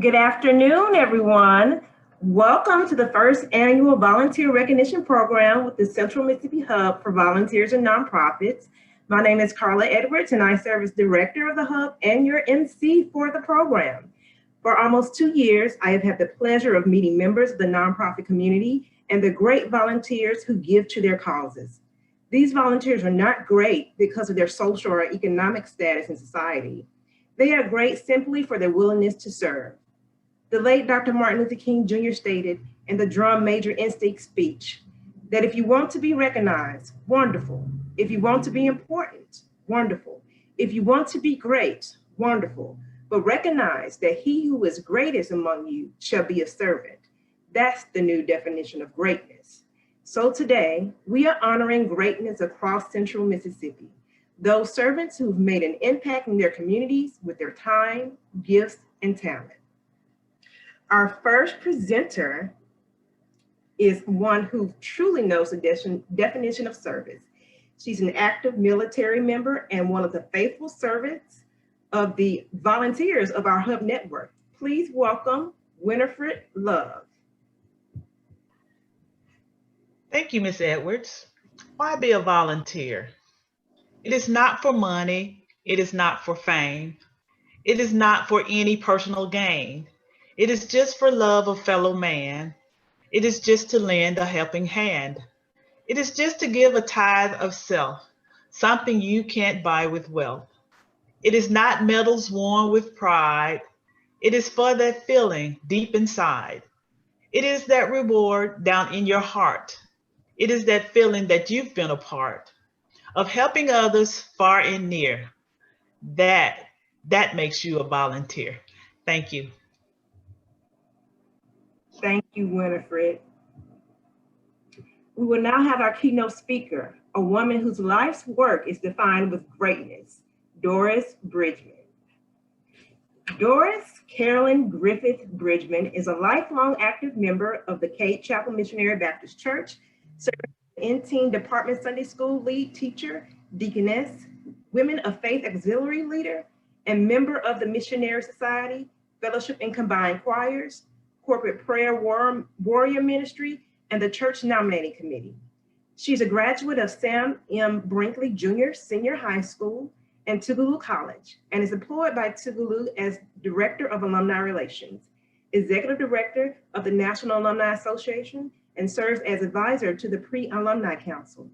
Good afternoon, everyone. Welcome to the first annual Volunteer Recognition Program with the Central Mississippi Hub for Volunteers and Nonprofits. My name is Carla Edwards, and I serve as Director of the Hub and your MC for the program. For almost 2 years, I have had the pleasure of meeting members of the nonprofit community and the great volunteers who give to their causes. These volunteers are not great because of their social or economic status in society. They are great simply for their willingness to serve. The late Dr. Martin Luther King Jr. stated in the Drum Major Instinct speech that if you want to be recognized, wonderful. If you want to be important, wonderful. If you want to be great, wonderful. But recognize that he who is greatest among you shall be a servant. That's the new definition of greatness. So today, we are honoring greatness across Central Mississippi. Those servants who've made an impact in their communities with their time, gifts, and talent. Our first presenter is one who truly knows the definition of service. She's an active military member and one of the faithful servants of the volunteers of our Hub network. Please welcome Winifred Love. Thank you, Ms. Edwards. Why be a volunteer? It is not for money. It is not for fame. It is not for any personal gain. It is just for love of fellow man. It is just to lend a helping hand. It is just to give a tithe of self, something you can't buy with wealth. It is not medals worn with pride. It is for that feeling deep inside. It is that reward down in your heart. It is that feeling that you've been a part of helping others far and near. That makes you a volunteer. Thank you. Thank you, Winifred. We will now have our keynote speaker, a woman whose life's work is defined with greatness, Doris Bridgman. Doris Carolyn Griffith Bridgman is a lifelong active member of the Cade Chapel Missionary Baptist Church, serving as in-teen department Sunday school lead teacher, deaconess, Women of Faith auxiliary leader, and member of the Missionary Society, Fellowship in Combined Choirs, Corporate Prayer Warrior Ministry, and the Church Nominating Committee. She's a graduate of Sam M. Brinkley Jr. Senior High School and Tougaloo College, and is employed by Tougaloo as Director of Alumni Relations, Executive Director of the National Alumni Association, and serves as advisor to the Pre-Alumni Council.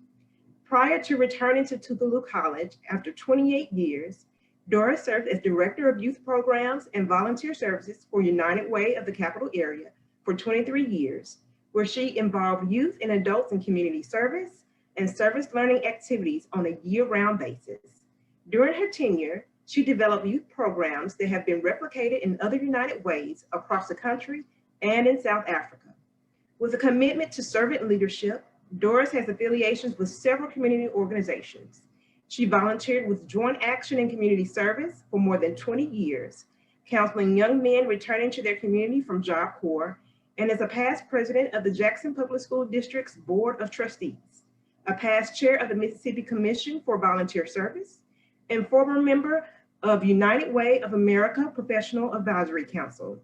Prior to returning to Tougaloo College after 28 years, Doris served as Director of Youth Programs and Volunteer Services for United Way of the Capital Area for 23 years, where she involved youth and adults in community service and service learning activities on a year-round basis. During her tenure, she developed youth programs that have been replicated in other United Ways across the country and in South Africa. With a commitment to servant leadership, Doris has affiliations with several community organizations. She volunteered with Joint Action and Community Service for more than 20 years, counseling young men returning to their community from Job Corps, and is a past president of the Jackson Public School District's Board of Trustees, a past chair of the Mississippi Commission for Volunteer Service, and former member of United Way of America Professional Advisory Council.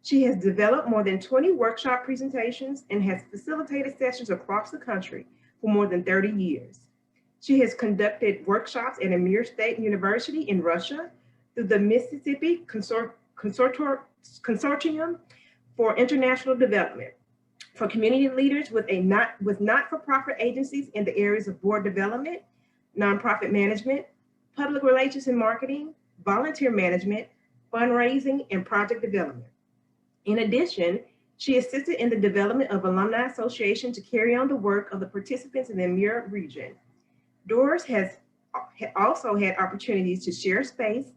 She has developed more than 20 workshop presentations and has facilitated sessions across the country for more than 30 years. She has conducted workshops at Amir State University in Russia through the Mississippi Consortium for International Development for community leaders with not-for-profit agencies in the areas of board development, nonprofit management, public relations and marketing, volunteer management, fundraising, and project development. In addition, she assisted in the development of Alumni Association to carry on the work of the participants in the Amur region. Doris has also had opportunities to share space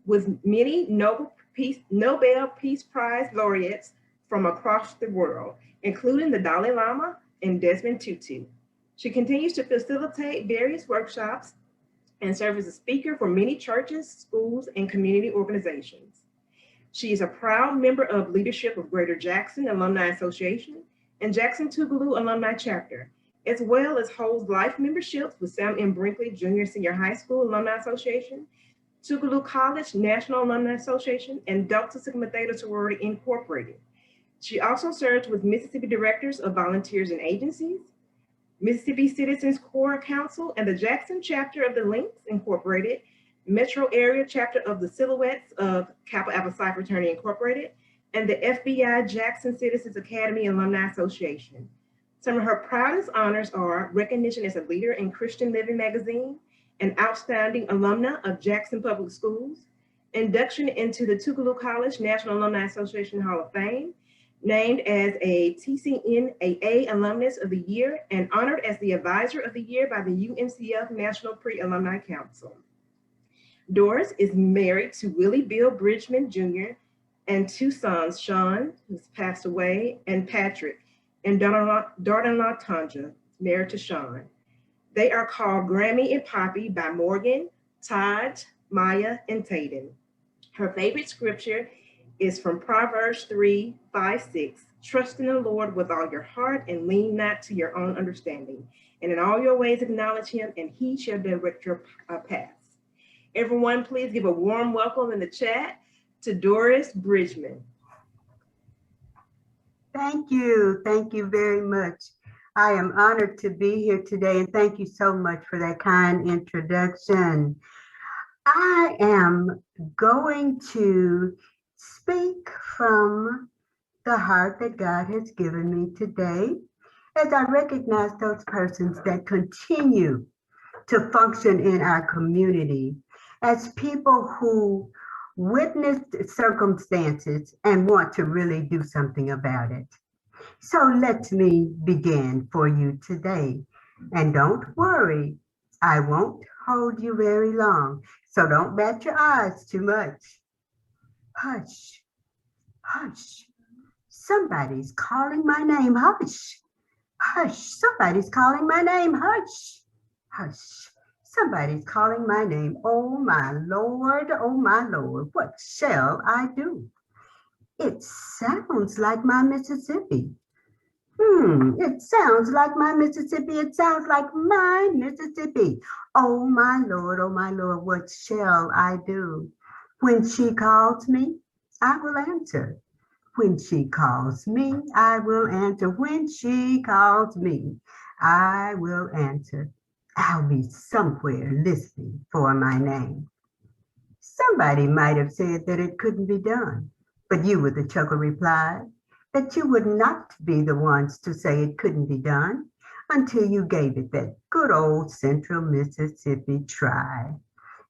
with many Nobel Peace Prize laureates from across the world, including the Dalai Lama and Desmond Tutu. She continues to facilitate various workshops and serve as a speaker for many churches, schools, and community organizations. She is a proud member of leadership of Greater Jackson Alumni Association and Jackson Tougaloo Alumni Chapter, as well as holds life memberships with Sam M. Brinkley Jr. Senior High School Alumni Association, Tougaloo College National Alumni Association, and Delta Sigma Theta Sorority Incorporated. She also serves with Mississippi Directors of Volunteers and Agencies, Mississippi Citizens Corps Council, and the Jackson chapter of the Links Incorporated, Metro Area chapter of the Silhouettes of Kappa Alpha Psi Fraternity Incorporated, and the FBI Jackson Citizens Academy Alumni Association. Some of her proudest honors are recognition as a leader in Christian Living magazine, an outstanding alumna of Jackson Public Schools, induction into the Tougaloo College National Alumni Association Hall of Fame, named as a TCNAA Alumnus of the Year, and honored as the Advisor of the Year by the UNCF National Pre-Alumni Council. Doris is married to Willie Bill Bridgman Jr. and two sons, Sean, who's passed away, and Patrick, and daughter-in-law Tanja, married to Sean. They are called Grammy and Poppy by Morgan, Todd, Maya, and Tayden. Her favorite scripture is from Proverbs 3:5-6. Trust in the Lord with all your heart and lean not to your own understanding. And in all your ways acknowledge him, and he shall direct your paths. Everyone, please give a warm welcome in the chat to Doris Bridgman. Thank you. Thank you very much. I am honored to be here today, and thank you so much for that kind introduction. I am going to speak from the heart that God has given me today as I recognize those persons that continue to function in our community as people who witnessed circumstances and want to really do something about it. So let me begin for you today. And don't worry, I won't hold you very long, so don't bat your eyes too much. Hush, hush, somebody's calling my name, hush, hush, somebody's calling my name, hush, hush, somebody's calling my name. Oh my Lord, what shall I do? It sounds like my Mississippi. It sounds like my Mississippi. It sounds like my Mississippi. Oh my Lord, what shall I do? When she calls me, I will answer. When she calls me, I will answer. When she calls me, I will answer. I'll be somewhere listening for my name. Somebody might have said that it couldn't be done, but you with a chuckle replied that you would not be the ones to say it couldn't be done until you gave it that good old Central Mississippi try.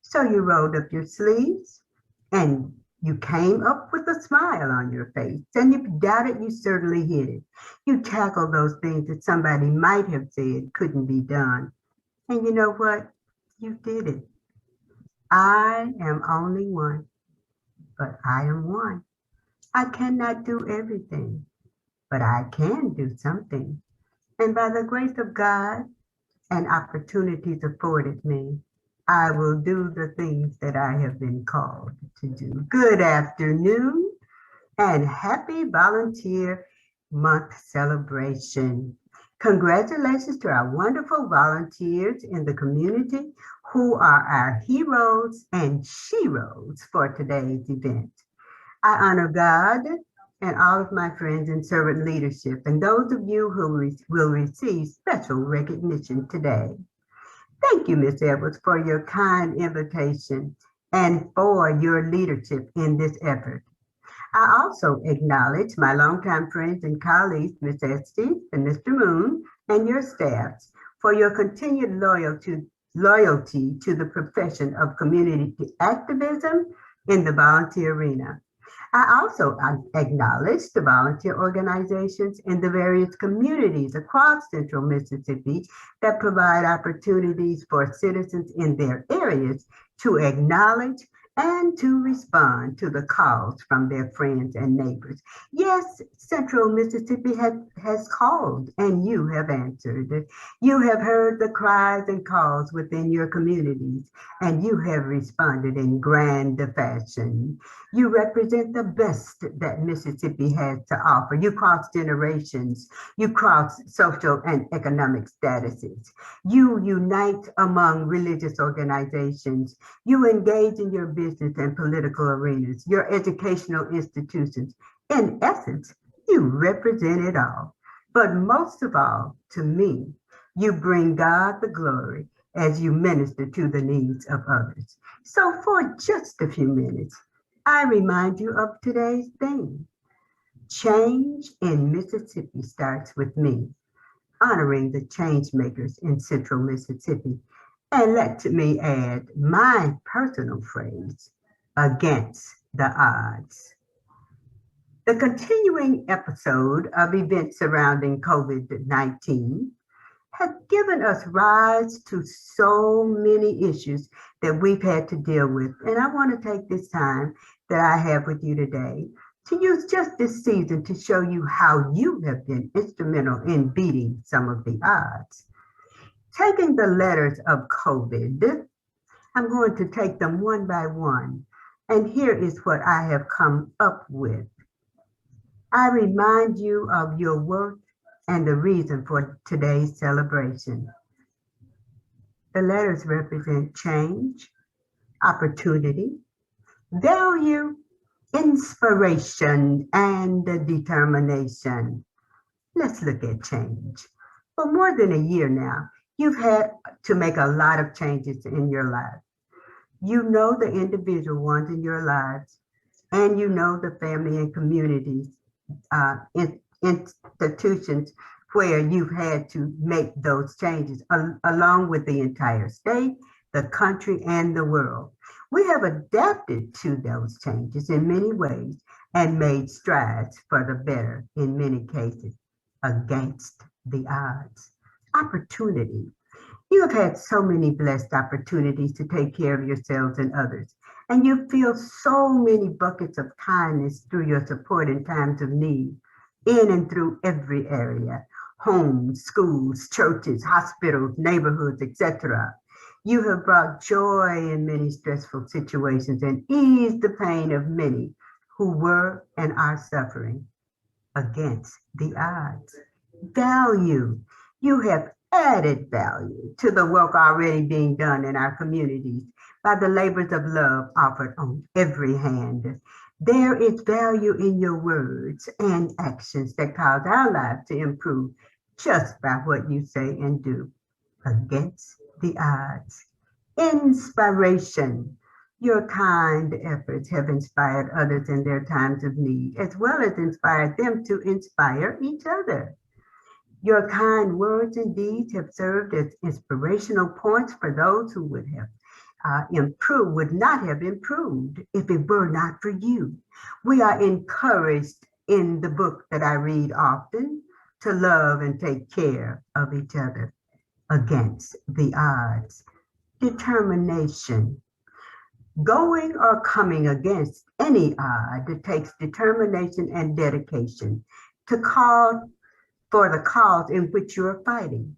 So you rolled up your sleeves and you came up with a smile on your face, and if you doubted, you certainly hid it. You tackled those things that somebody might have said couldn't be done. And you know what? You did it. I am only one, but I am one. I cannot do everything, but I can do something. And by the grace of God and opportunities afforded me, I will do the things that I have been called to do. Good afternoon and happy Volunteer Month celebration. Congratulations to our wonderful volunteers in the community who are our heroes and sheroes for today's event. I honor God and all of my friends in servant leadership and those of you who will receive special recognition today. Thank you, Ms. Edwards, for your kind invitation and for your leadership in this effort. I also acknowledge my longtime friends and colleagues, Ms. Estes and Mr. Moon, and your staffs for your continued loyalty to the profession of community activism in the volunteer arena. I also acknowledge the volunteer organizations in the various communities across Central Mississippi that provide opportunities for citizens in their areas to acknowledge and to respond to the calls from their friends and neighbors. Yes, Central Mississippi has called and you have answered. You have heard the cries and calls within your communities and you have responded in grand fashion. You represent the best that Mississippi has to offer. You cross generations, you cross social and economic statuses. You unite among religious organizations. You engage in your business and political arenas, your educational institutions. In essence, you represent it all. But most of all, to me, you bring God the glory as you minister to the needs of others. So for just a few minutes, I remind you of today's theme. Change in Mississippi starts with me, honoring the change makers in Central Mississippi. And let me add my personal phrase, against the odds. The continuing episode of events surrounding COVID-19 has given us rise to so many issues that we've had to deal with. And I want to take this time that I have with you today to use just this season to show you how you have been instrumental in beating some of the odds. Taking the letters of COVID, I'm going to take them one by one. And here is what I have come up with. I remind you of your worth and the reason for today's celebration. The letters represent change, opportunity, value, inspiration, and determination. Let's look at change. For more than a year now, you've had to make a lot of changes in your life. You know the individual ones in your lives, and you know the family and communities, institutions where you've had to make those changes, along with the entire state, the country, and the world. We have adapted to those changes in many ways and made strides for the better in many cases, against the odds. Opportunity. You have had so many blessed opportunities to take care of yourselves and others, and you feel so many buckets of kindness through your support in times of need, in and through every area, homes, schools, churches, hospitals, neighborhoods, etc. You have brought joy in many stressful situations and eased the pain of many who were and are suffering, against the odds. Value. You have added value to the work already being done in our communities by the labors of love offered on every hand. There is value in your words and actions that cause our lives to improve just by what you say and do, against the odds. Inspiration. Your kind efforts have inspired others in their times of need, as well as inspired them to inspire each other. Your kind words and deeds have served as inspirational points for those who would not have improved if it were not for you. We are encouraged in the book that I read often to love and take care of each other, against the odds. Determination. Going or coming against any odd takes determination and dedication to call for the cause in which you are fighting.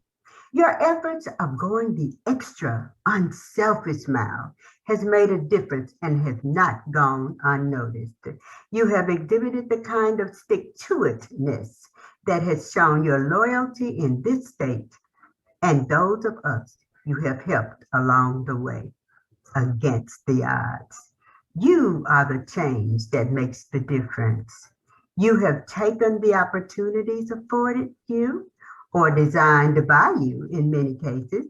Your efforts of going the extra, unselfish mile has made a difference and has not gone unnoticed. You have exhibited the kind of stick-to-itness that has shown your loyalty in this state and those of us you have helped along the way, against the odds. You are the change that makes the difference. You have taken the opportunities afforded you or designed by you in many cases.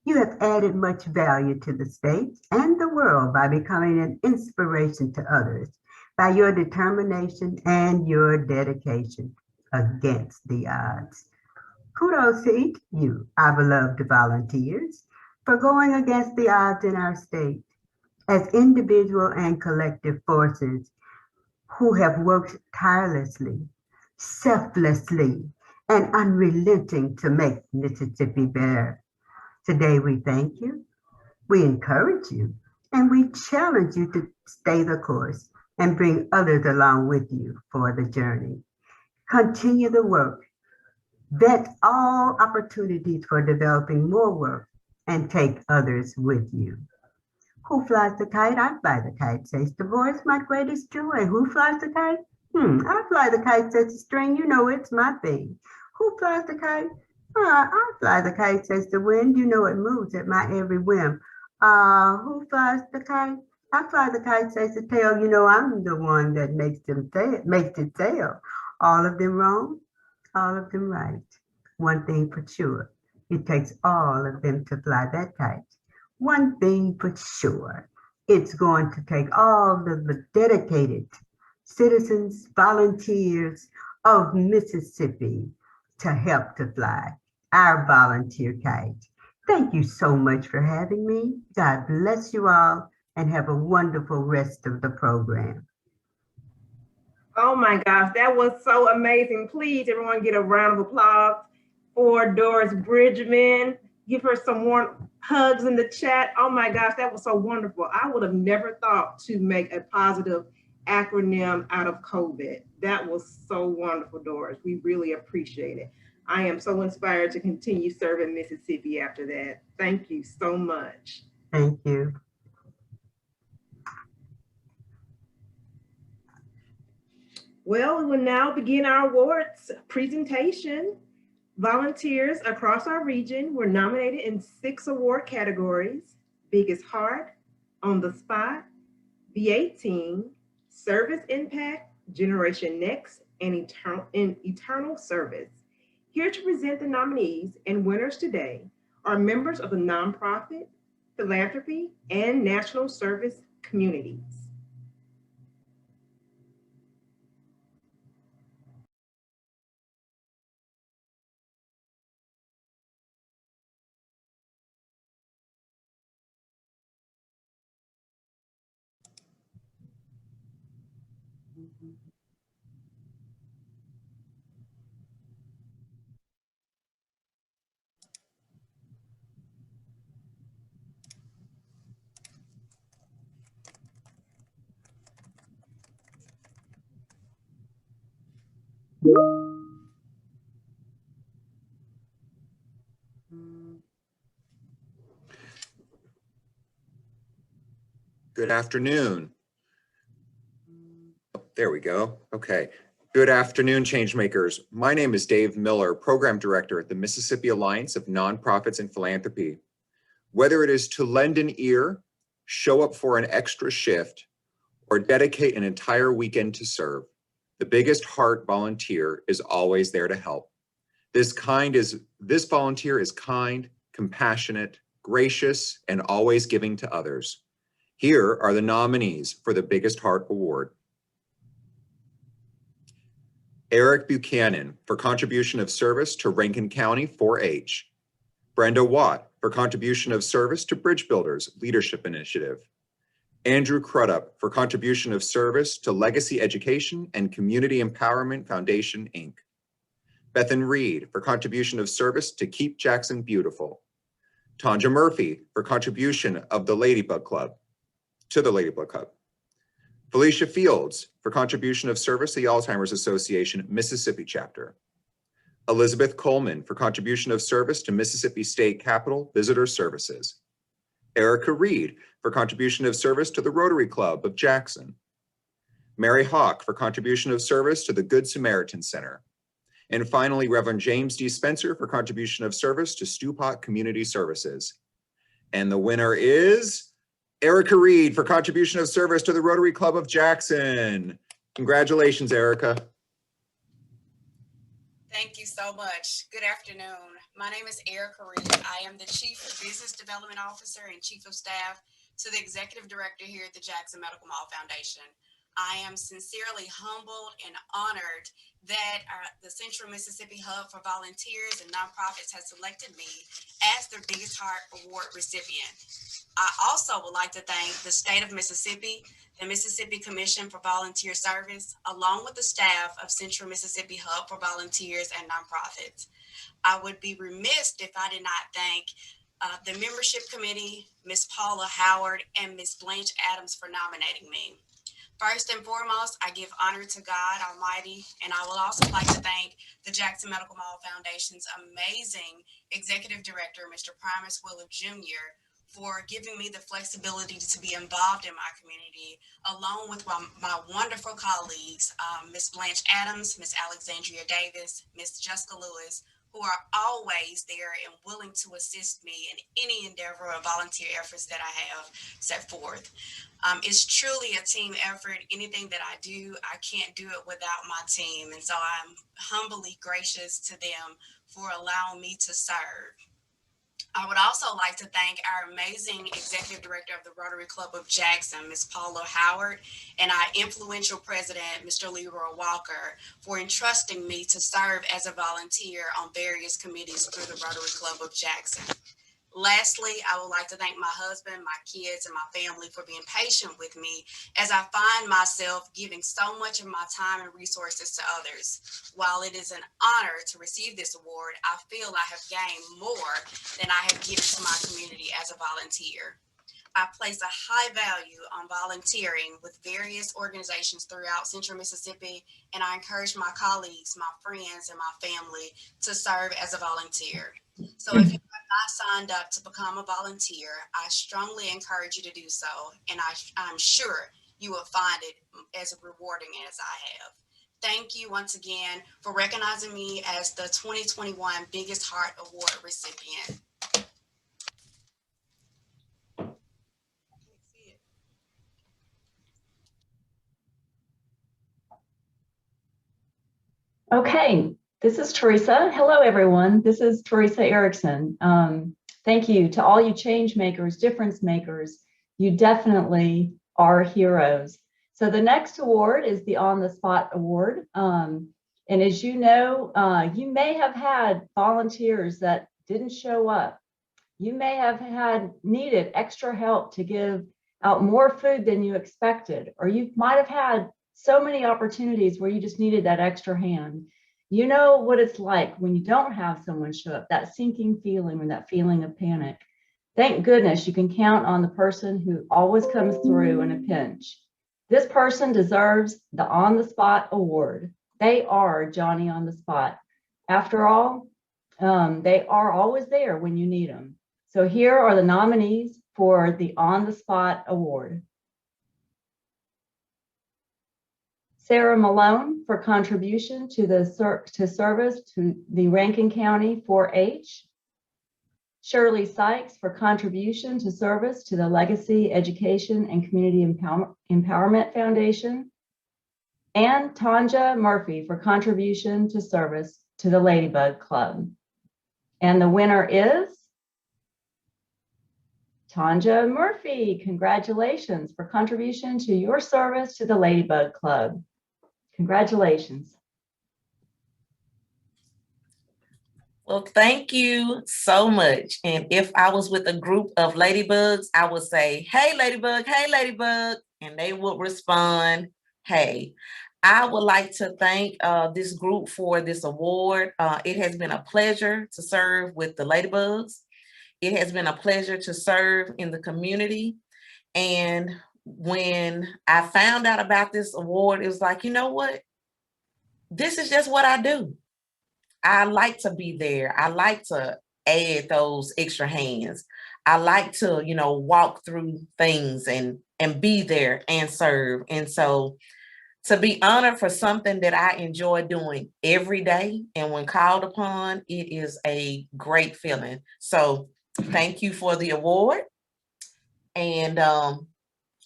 You have added much value to the state and the world by becoming an inspiration to others by your determination and your dedication, against the odds. Kudos to each of you, our beloved volunteers, for going against the odds in our state as individual and collective forces who have worked tirelessly, selflessly, and unrelenting to make Mississippi better. Today we thank you, we encourage you, And we challenge you to stay the course and bring others along with you for the journey. Continue the work. Vet all opportunities for developing more work and take others with you. Who flies the kite? I fly the kite, says the voice, my greatest joy. Who flies the kite? I fly the kite, says the string, you know it's my thing. Who flies the kite? I fly the kite, says the wind, you know it moves at my every whim. Who flies the kite? I fly the kite, says the tail, you know I'm the one that makes it sail. All of them wrong, all of them right. One thing for sure, it takes all of them to fly that kite. One thing for sure, it's going to take all of the dedicated citizens, volunteers of Mississippi to help to fly our volunteer kite. Thank you so much for having me. God bless you all and have a wonderful rest of the program. Oh my gosh, that was so amazing. Please, everyone, get a round of applause for Doris Bridgman. Give her some warm hugs in the chat. Oh my gosh, that was so wonderful. I would have never thought to make a positive acronym out of COVID. That was so wonderful, Doris. We really appreciate it. I am so inspired to continue serving Mississippi after that. Thank you so much. Thank you. Well, we will now begin our awards presentation. Volunteers across our region were nominated in 6 award categories: Biggest Heart, On the Spot, VA Team, Service Impact, Generation Next, and Eternal Service. Here to present the nominees and winners today are members of the nonprofit, philanthropy, and national service communities. Good afternoon. Oh, there we go. Okay. Good afternoon, Changemakers. My name is Dave Miller, Program Director at the Mississippi Alliance of Nonprofits and Philanthropy. Whether it is to lend an ear, show up for an extra shift, or dedicate an entire weekend to serve, the Biggest Heart volunteer is always there to help. This volunteer is kind, compassionate, gracious, and always giving to others. Here are the nominees for the Biggest Heart Award. Eric Buchanan for contribution of service to Rankin County 4-H. Brenda Watt for contribution of service to Bridge Builders Leadership Initiative. Andrew Crudup for contribution of service to Legacy Education and Community Empowerment Foundation, Inc. Bethan Reed for contribution of service to Keep Jackson Beautiful. Tanja Murphy for contribution of the Ladybug Club. Felicia Fields for contribution of service to the Alzheimer's Association Mississippi Chapter. Elizabeth Coleman for contribution of service to Mississippi State Capitol Visitor Services. Erica Reed for contribution of service to the Rotary Club of Jackson. Mary Hawk for contribution of service to the Good Samaritan Center. And finally, Reverend James D. Spencer for contribution of service to Stewpot Community Services. And the winner is Erica Reed for contribution of service to the Rotary Club of Jackson. Congratulations, Erica. Thank you so much. Good afternoon. My name is Erica Reed. I am the Chief Business Development Officer and Chief of Staff to the Executive Director here at the Jackson Medical Mall Foundation. I am sincerely humbled and honored that the Central Mississippi Hub for Volunteers and Nonprofits has selected me as their Biggest Heart Award recipient. I also would like to thank the state of Mississippi, the Mississippi Commission for Volunteer Service, along with the staff of Central Mississippi Hub for Volunteers and Nonprofits. I would be remiss if I did not thank the membership committee, Ms. Paula Howard, and Ms. Blanche Adams for nominating me. First and foremost, I give honor to God Almighty, and I would also like to thank the Jackson Medical Mall Foundation's amazing executive director, Mr. Primus Willard Jr., for giving me the flexibility to be involved in my community, along with my wonderful colleagues, Ms. Blanche Adams, Ms. Alexandria Davis, Ms. Jessica Lewis, who are always there and willing to assist me in any endeavor or volunteer efforts that I have set forth. It's truly a team effort. Anything that I do, I can't do it without my team. And so I'm humbly gracious to them for allowing me to serve. I would also like to thank our amazing executive director of the Rotary Club of Jackson, Ms. Paula Howard, and our influential president, Mr. Leroy Walker, for entrusting me to serve as a volunteer on various committees through the Rotary Club of Jackson. Lastly, I would like to thank my husband, my kids, and my family for being patient with me as I find myself giving so much of my time and resources to others. While it is an honor to receive this award, I feel I have gained more than I have given to my community as a volunteer. I place a high value on volunteering with various organizations throughout Central Mississippi, and I encourage my colleagues, my friends, and my family to serve as a volunteer. So if you have not signed up to become a volunteer, I strongly encourage you to do so, and I'm sure you will find it as rewarding as I have. Thank you once again for recognizing me as the 2021 Biggest Heart Award recipient. Okay, this is Teresa. Hello, everyone. This is Teresa Erickson. Thank you to all you change makers, difference makers. You definitely are heroes. So the next award is the On the Spot Award. And as you know, you may have had volunteers that didn't show up. You may have needed extra help to give out more food than you expected, or you might have had so many opportunities where you just needed that extra hand. You know what it's like when you don't have someone show up, that sinking feeling or that feeling of panic. Thank goodness you can count on the person who always comes through in a pinch. This person deserves the On the Spot Award. They are Johnny on the Spot. After all, they are always there when you need them. So here are the nominees for the On the Spot Award. Sarah Malone for contribution to service to the Rankin County 4-H. Shirley Sykes for contribution to service to the Legacy Education and Community Empowerment Foundation. And Tanja Murphy for contribution to service to the Ladybug Club. And the winner is Tanja Murphy. Congratulations for contribution to your service to the Ladybug Club. Congratulations. Well, thank you so much. And if I was with a group of ladybugs, I would say, hey, ladybug, and they would respond, hey. I would like to thank this group for this award. It has been a pleasure to serve with the ladybugs. It has been a pleasure to serve in the community. And when I found out about this award, it was like, you know what? This is just what I do. I like to be there. I like to add those extra hands. I like to, walk through things and be there and serve. And so to be honored for something that I enjoy doing every day and when called upon, it is a great feeling. So thank you for the award, and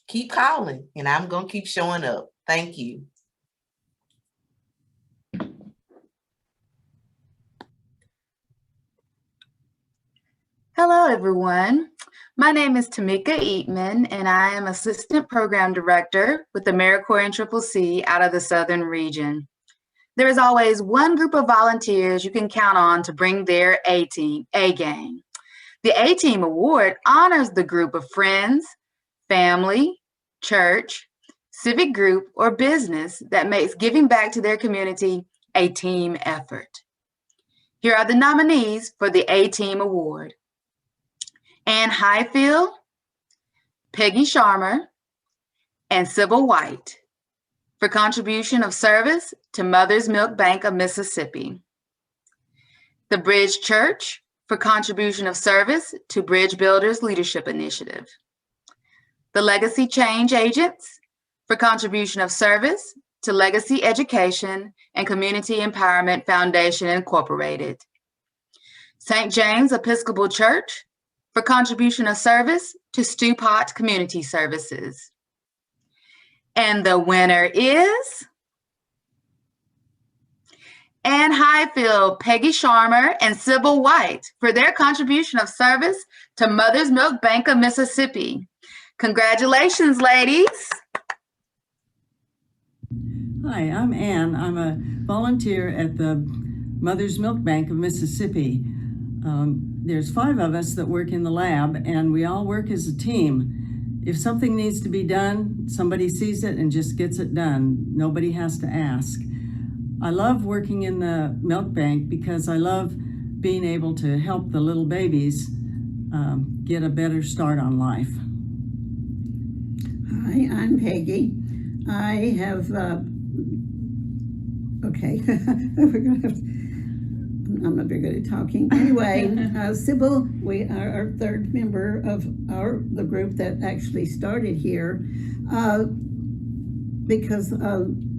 keep calling, and I'm going to keep showing up. Thank you. Hello, everyone. My name is Tamika Eatman, and I am Assistant Program Director with AmeriCorps and CCC out of the Southern region. There is always one group of volunteers you can count on to bring their A-team, A-game. The A-Team Award honors the group of friends, family, church, civic group, or business that makes giving back to their community a team effort. Here are the nominees for the A-Team Award. Ann Highfield, Peggy Sharmer, and Sybil White for contribution of service to Mother's Milk Bank of Mississippi. The Bridge Church for contribution of service to Bridge Builders Leadership Initiative. The Legacy Change Agents for contribution of service to Legacy Education and Community Empowerment Foundation, Incorporated. St. James Episcopal Church for contribution of service to Stewpot Community Services. And the winner is Ann Highfield, Peggy Sharmer, and Sybil White for their contribution of service to Mother's Milk Bank of Mississippi. Congratulations, ladies. Hi, I'm Ann. I'm a volunteer at the Mother's Milk Bank of Mississippi. There's 5 of us that work in the lab, and we all work as a team. If something needs to be done, somebody sees it and just gets it done. Nobody has to ask. I love working in the milk bank because I love being able to help the little babies get a better start on life. Hi, I'm Peggy. I have, okay, we're gonna have to, I'm not very good at talking. Anyway, Sybil, we are our 3rd member of the group that actually started here because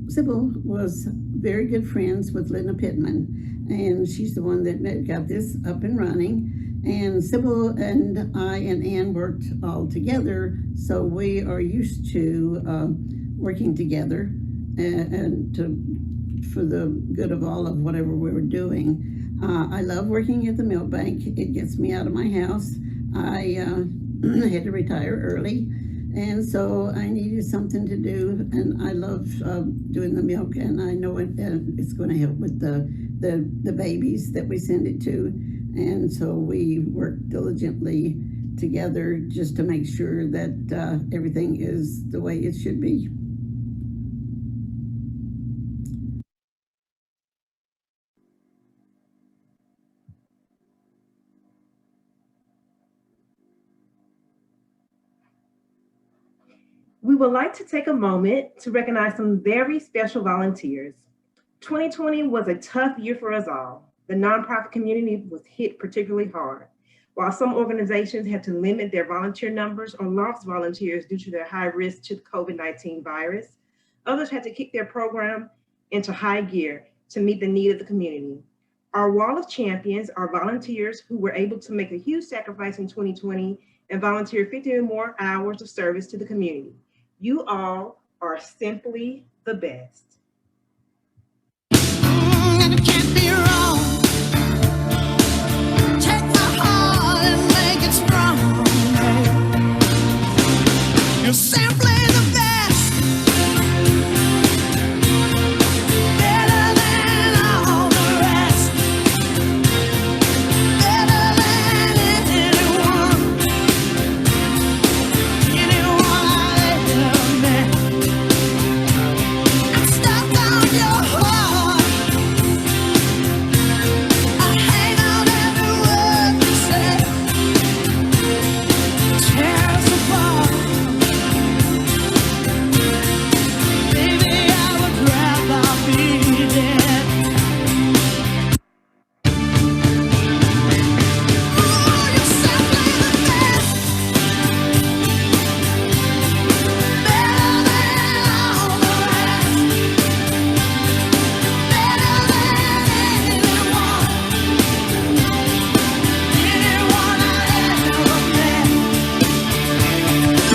Sybil was very good friends with Linda Pittman, and she's the one that got this up and running. And Sybil and I and Ann worked all together, so we are used to working together and for the good of all of whatever we were doing. I love working at the milk bank. It gets me out of my house. I had to retire early, and so I needed something to do, and I love doing the milk, and I know it's going to help with the babies that we send it to, and so we work diligently together just to make sure that everything is the way it should be. We would like to take a moment to recognize some very special volunteers. 2020 was a tough year for us all. The nonprofit community was hit particularly hard. While some organizations had to limit their volunteer numbers or lost volunteers due to their high risk to the COVID-19 virus, others had to kick their program into high gear to meet the need of the community. Our Wall of Champions are volunteers who were able to make a huge sacrifice in 2020 and volunteer 50 or more hours of service to the community. You all are simply the best. And it can't be wrong. Take my heart and make it strong. You're simply the best. Better than all the rest. Better than anyone. Anyone I've ever met. I'm stuck on your heart. I hang on every word you say. Tear us apart. Baby, I would rather be dead. Ooh, you're simply the best. Better than all the rest. Better than anyone. Anyone I ever met.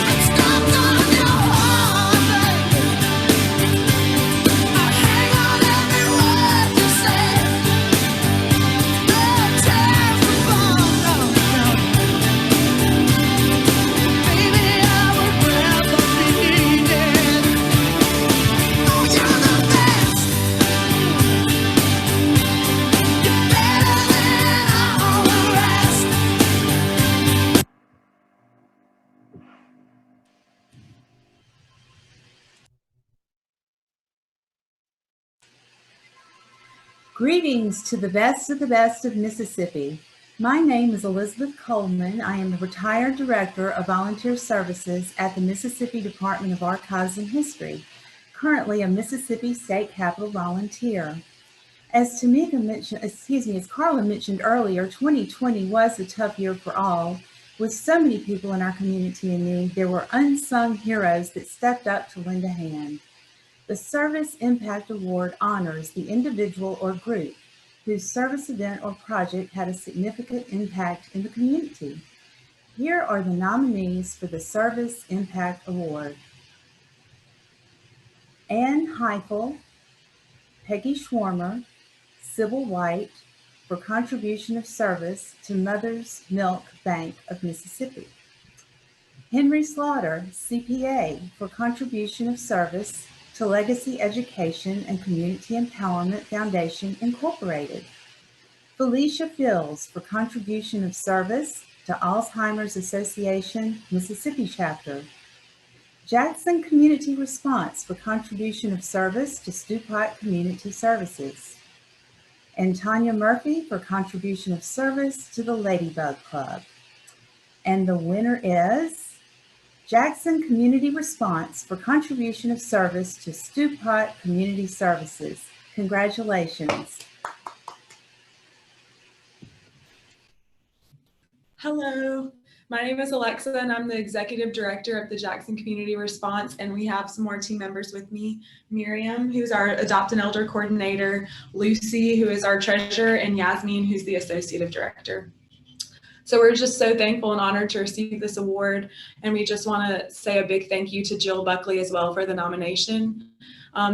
I'm stuck on your heart, baby. I hang on every word you say. Tears apart, no, no. Baby, I would rather be dead. Oh, you're the best. You're better than all the rest. Greetings to the best of Mississippi. My name is Elizabeth Coleman. I am the retired Director of Volunteer Services at the Mississippi Department of Archives and History, currently a Mississippi State Capitol volunteer. As Carla mentioned earlier, 2020 was a tough year for all. With so many people in our community in need, there were unsung heroes that stepped up to lend a hand. The Service Impact Award honors the individual or group whose service event or project had a significant impact in the community. Here are the nominees for the Service Impact Award. Ann Heifel, Peggy Schwarmer, Sybil White for contribution of service to Mother's Milk Bank of Mississippi. Henry Slaughter, CPA, for contribution of service to Legacy Education and Community Empowerment Foundation, Incorporated. Felicia Fields for contribution of service to Alzheimer's Association, Mississippi Chapter. Jackson Community Response for contribution of service to Stewpot Community Services. And Tanya Murphy for contribution of service to the Ladybug Club. And the winner is Jackson Community Response for contribution of service to Stewpot Community Services. Congratulations. Hello, my name is Alexa and I'm the Executive Director of the Jackson Community Response, and we have some more team members with me. Miriam, who's our Adopt an Elder Coordinator, Lucy, who is our Treasurer, and Yasmin, who's the Associative Director. So we're just so thankful and honored to receive this award, and we just want to say a big thank you to Jill Buckley as well for the nomination.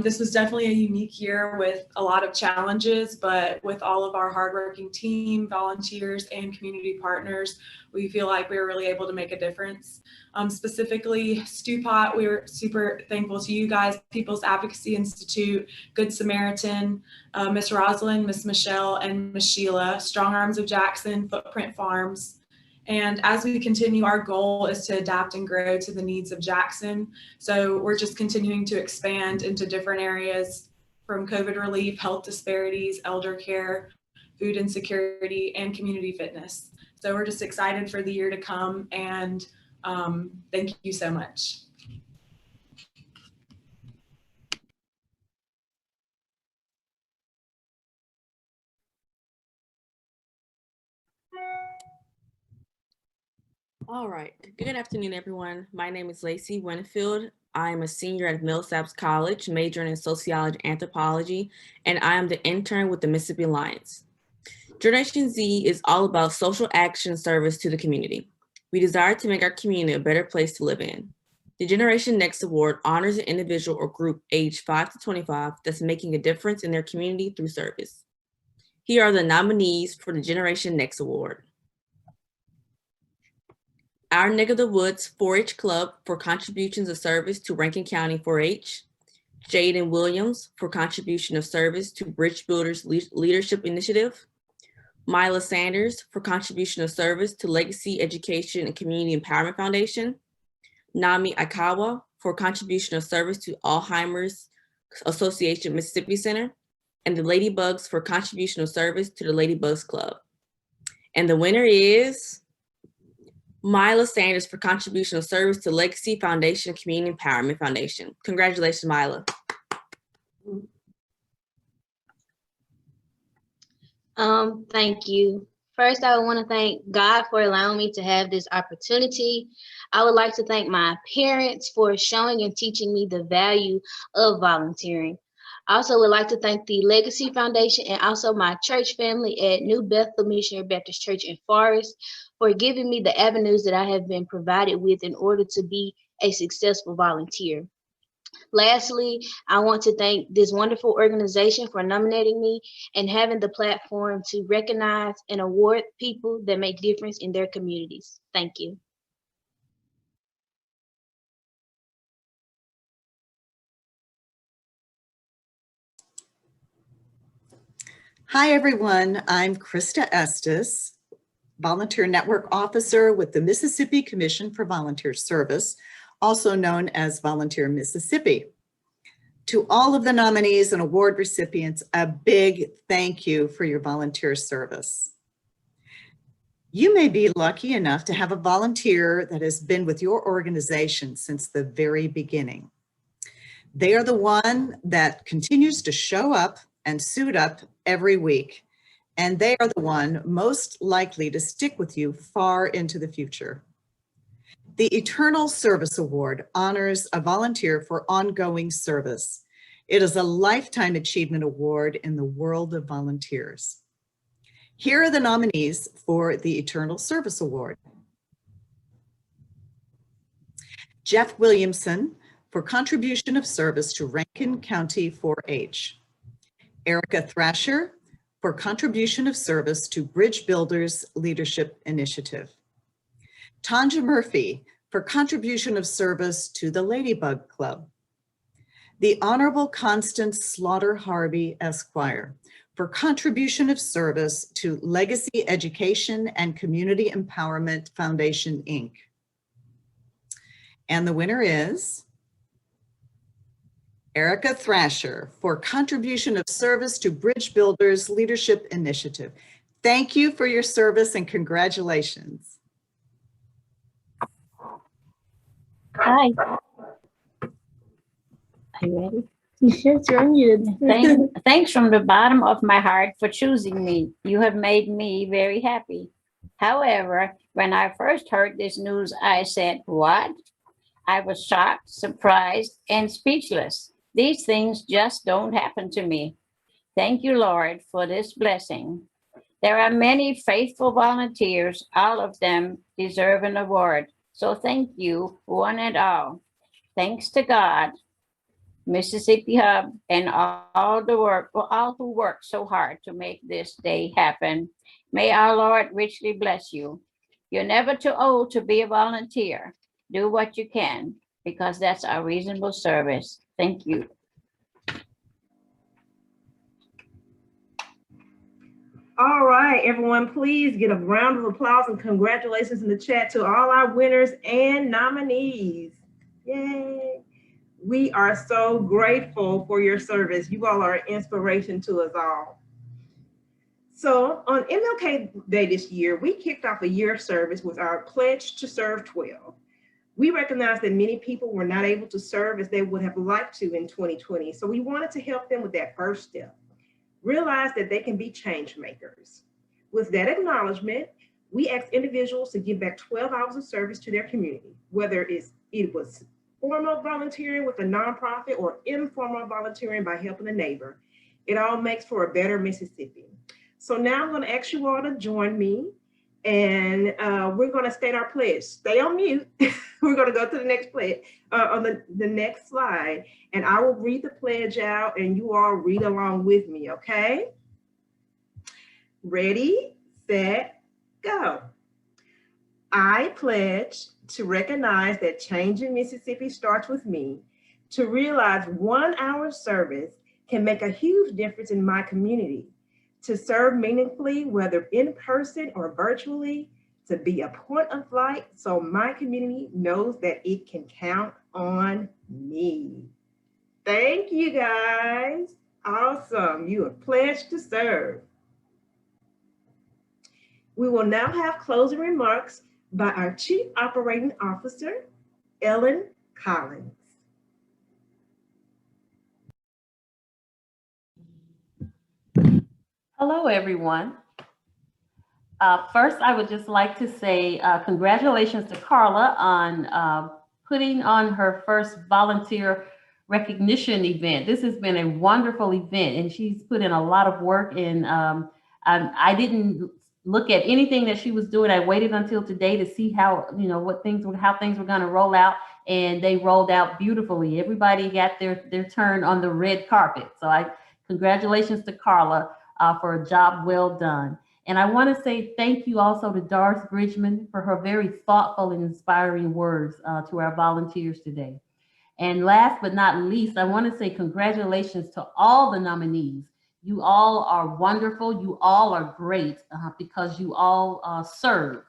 This was definitely a unique year with a lot of challenges, but with all of our hardworking team, volunteers, and community partners, we feel like we were really able to make a difference. Specifically, Stewpot, we were super thankful to you guys, People's Advocacy Institute, Good Samaritan, Miss Rosalind, Miss Michelle, and Miss Sheila, Strong Arms of Jackson, Footprint Farms. And as we continue, our goal is to adapt and grow to the needs of Jackson. So we're just continuing to expand into different areas from COVID relief, health disparities, elder care, food insecurity, and community fitness. So we're just excited for the year to come, and thank you so much. All right. Good afternoon, everyone. My name is Lacey Winfield. I am a senior at Millsaps College, majoring in sociology and anthropology, and I am the intern with the Mississippi Alliance. Generation Z is all about social action service to the community. We desire to make our community a better place to live in. The Generation Next Award honors an individual or group aged 5 to 25 that's making a difference in their community through service. Here are the nominees for the Generation Next Award. Our Neck of the Woods 4-H Club for contributions of service to Rankin County 4-H. Jaden Williams for contribution of service to Bridge Builders Leadership Initiative. Mila Sanders for contribution of service to Legacy Education and Community Empowerment Foundation. Nami Aikawa for contribution of service to Alzheimer's Association Mississippi Center. And the Ladybugs for contribution of service to the Ladybugs Club. And the winner is Mila Sanders for contribution of service to Legacy Foundation and Community Empowerment Foundation. Congratulations, Mila. Thank you. First, I want to thank God for allowing me to have this opportunity. I would like to thank my parents for showing and teaching me the value of volunteering. I also would like to thank the Legacy Foundation and also my church family at New Bethel Missionary Baptist Church in Forest for giving me the avenues that I have been provided with in order to be a successful volunteer. Lastly, I want to thank this wonderful organization for nominating me and having the platform to recognize and award people that make difference in their communities. Thank you. Hi, everyone. I'm Krista Estes, Volunteer Network Officer with the Mississippi Commission for Volunteer Service, also known as Volunteer Mississippi. To all of the nominees and award recipients, a big thank you for your volunteer service. You may be lucky enough to have a volunteer that has been with your organization since the very beginning. They are the one that continues to show up and suit up every week, and they are the one most likely to stick with you far into the future. The Eternal Service Award honors a volunteer for ongoing service. It is a Lifetime Achievement Award in the world of volunteers. Here are the nominees for the Eternal Service Award. Jeff Williamson for contribution of service to Rankin County 4-H. Erica Thrasher for contribution of service to Bridge Builders Leadership Initiative. Tanja Murphy for contribution of service to the Ladybug Club. The Honorable Constance Slaughter Harvey, Esquire, for contribution of service to Legacy Education and Community Empowerment Foundation, Inc. And the winner is Erica Thrasher for contribution of service to Bridge Builders Leadership Initiative. Thank you for your service and congratulations. Hi. Are you ready? Yes, you're muted. Thanks from the bottom of my heart for choosing me. You have made me very happy. However, when I first heard this news, I said, what? I was shocked, surprised, and speechless. These things just don't happen to me. Thank you, Lord, for this blessing. There are many faithful volunteers. All of them deserve an award. So thank you, one and all. Thanks to God, Mississippi Hub, and all who work so hard to make this day happen. May our Lord richly bless you. You're never too old to be a volunteer. Do what you can, because that's our reasonable service. Thank you. All right, everyone, please get a round of applause and congratulations in the chat to all our winners and nominees. Yay. We are so grateful for your service. You all are an inspiration to us all. So on MLK Day this year, we kicked off a year of service with our Pledge to Serve 12. We recognize that many people were not able to serve as they would have liked to in 2020. So we wanted to help them with that first step. Realize that they can be change makers. With that acknowledgement, we asked individuals to give back 12 hours of service to their community, whether it was formal volunteering with a nonprofit or informal volunteering by helping a neighbor. It all makes for a better Mississippi. So now I'm going to ask you all to join me, and we're going to state our pledge. Stay on mute. We're going to go to the next pledge on the next slide, and I will read the pledge out, and you all read along with me, okay? Ready, set, go. I pledge to recognize that change in Mississippi starts with me, to realize 1 hour service can make a huge difference in my community, to serve meaningfully, whether in person or virtually, to be a point of light so my community knows that it can count on me. Thank you, guys. Awesome. You have pledged to serve. We will now have closing remarks by our Chief Operating Officer, Ellen Collins. Hello, everyone. First, I would just like to say congratulations to Carla on putting on her first volunteer recognition event. This has been a wonderful event, and she's put in a lot of work. And I didn't look at anything that she was doing. I waited until today to see how things were going to roll out, and they rolled out beautifully. Everybody got their turn on the red carpet. So congratulations to Carla for a job well done. And I want to say thank you also to Doris Bridgman for her very thoughtful and inspiring words to our volunteers today. And last but not least, I want to say congratulations to all the nominees. You all are wonderful. You all are great because you all serve.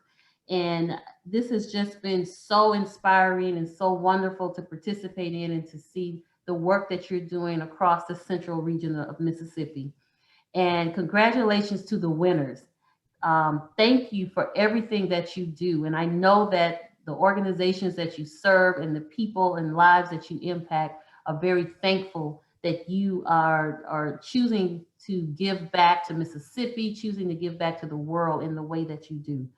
And this has just been so inspiring and so wonderful to participate in and to see the work that you're doing across the central region of Mississippi. And congratulations to the winners. Thank you for everything that you do. And I know that the organizations that you serve and the people and lives that you impact are very thankful that you are choosing to give back to Mississippi, choosing to give back to the world in the way that you do.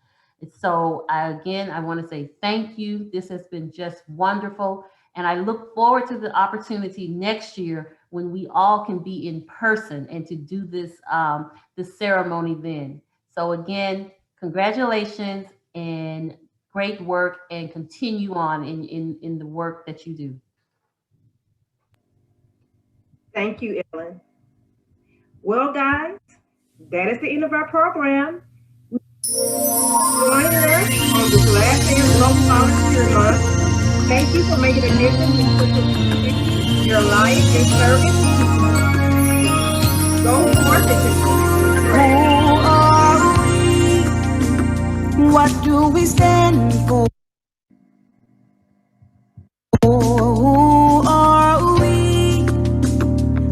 And so I want to say thank you. This has been just wonderful. And I look forward to the opportunity next year when we all can be in person and to do this, this ceremony then. So again, congratulations and great work, and continue on in the work that you do. Thank you, Ellen. Well, guys, that is the end of our program. Joining us on this last day of Local Volunteer Month. Thank you for making a difference in your life and service. Go forth and Who are we? What do we stand for? Who are we?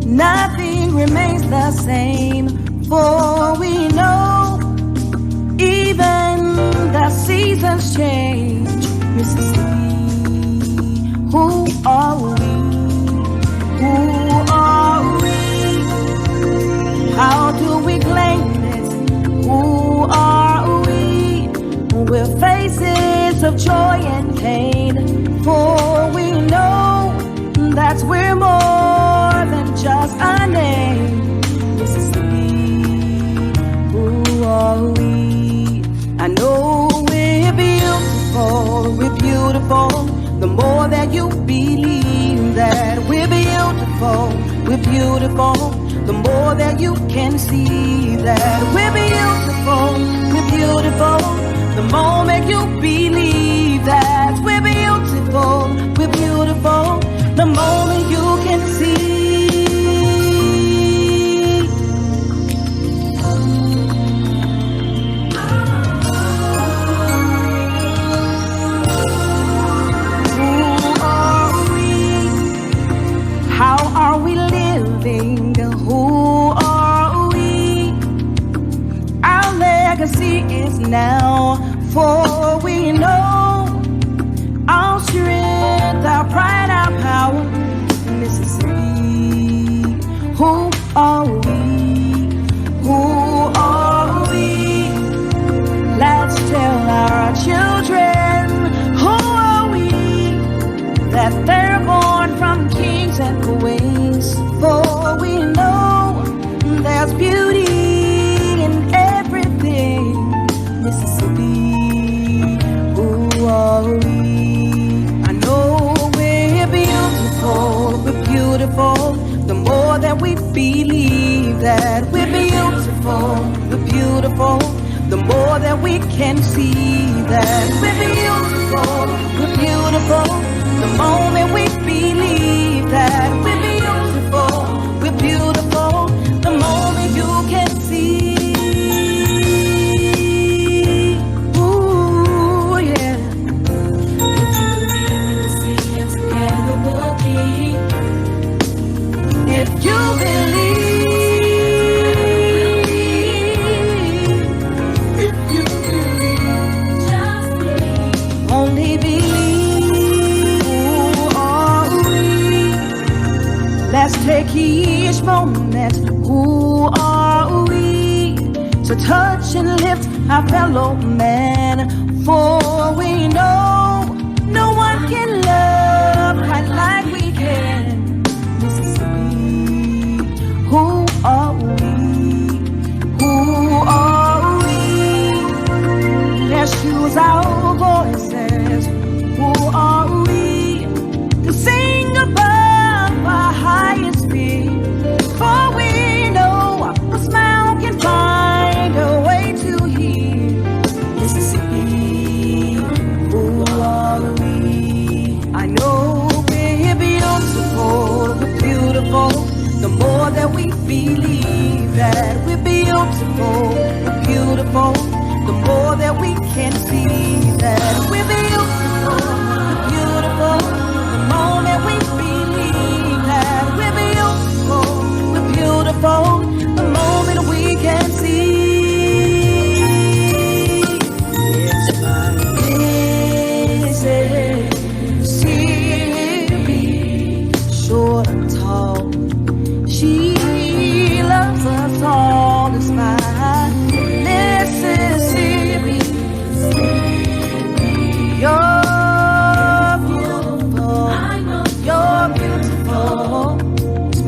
Nothing remains the same, for we know even the seasons change. Mississippi, who are we? Who are we? How do we claim it? Who are we? We're faces of joy and pain, for we know that we're more than just a name. Mississippi, who are we? I know we're beautiful, the more that you believe that we're beautiful, the more that you can see that we're beautiful, the moment you believe that we're beautiful, the moment you can see. How are we living? Who are we? Our legacy is now, for we know our strength, our pride, our power. Mississippi, who are we? Who are we? Let's tell our children, who are we? That they're born from kings and queens, for we know there's beauty in everything. Mississippi, who are we? I know we're beautiful, the more that we believe that we're beautiful, the more that we can see that we're beautiful, the moment we believe that we're beautiful, the moment you can see. Ooh, yeah. If you believe, just believe, only believe. Who are we? Let's take each moment. Who are we? To touch and lift our fellow man, for we know no one can love quite like we can. Mississippi, who are we? Who are we? Let's use our voices. Who are we? To sing above our highest peak, for we know a smile can find a way to heal. Mississippi, who are we? I know we're beautiful, the more that we believe that we're beautiful, the more that we can see.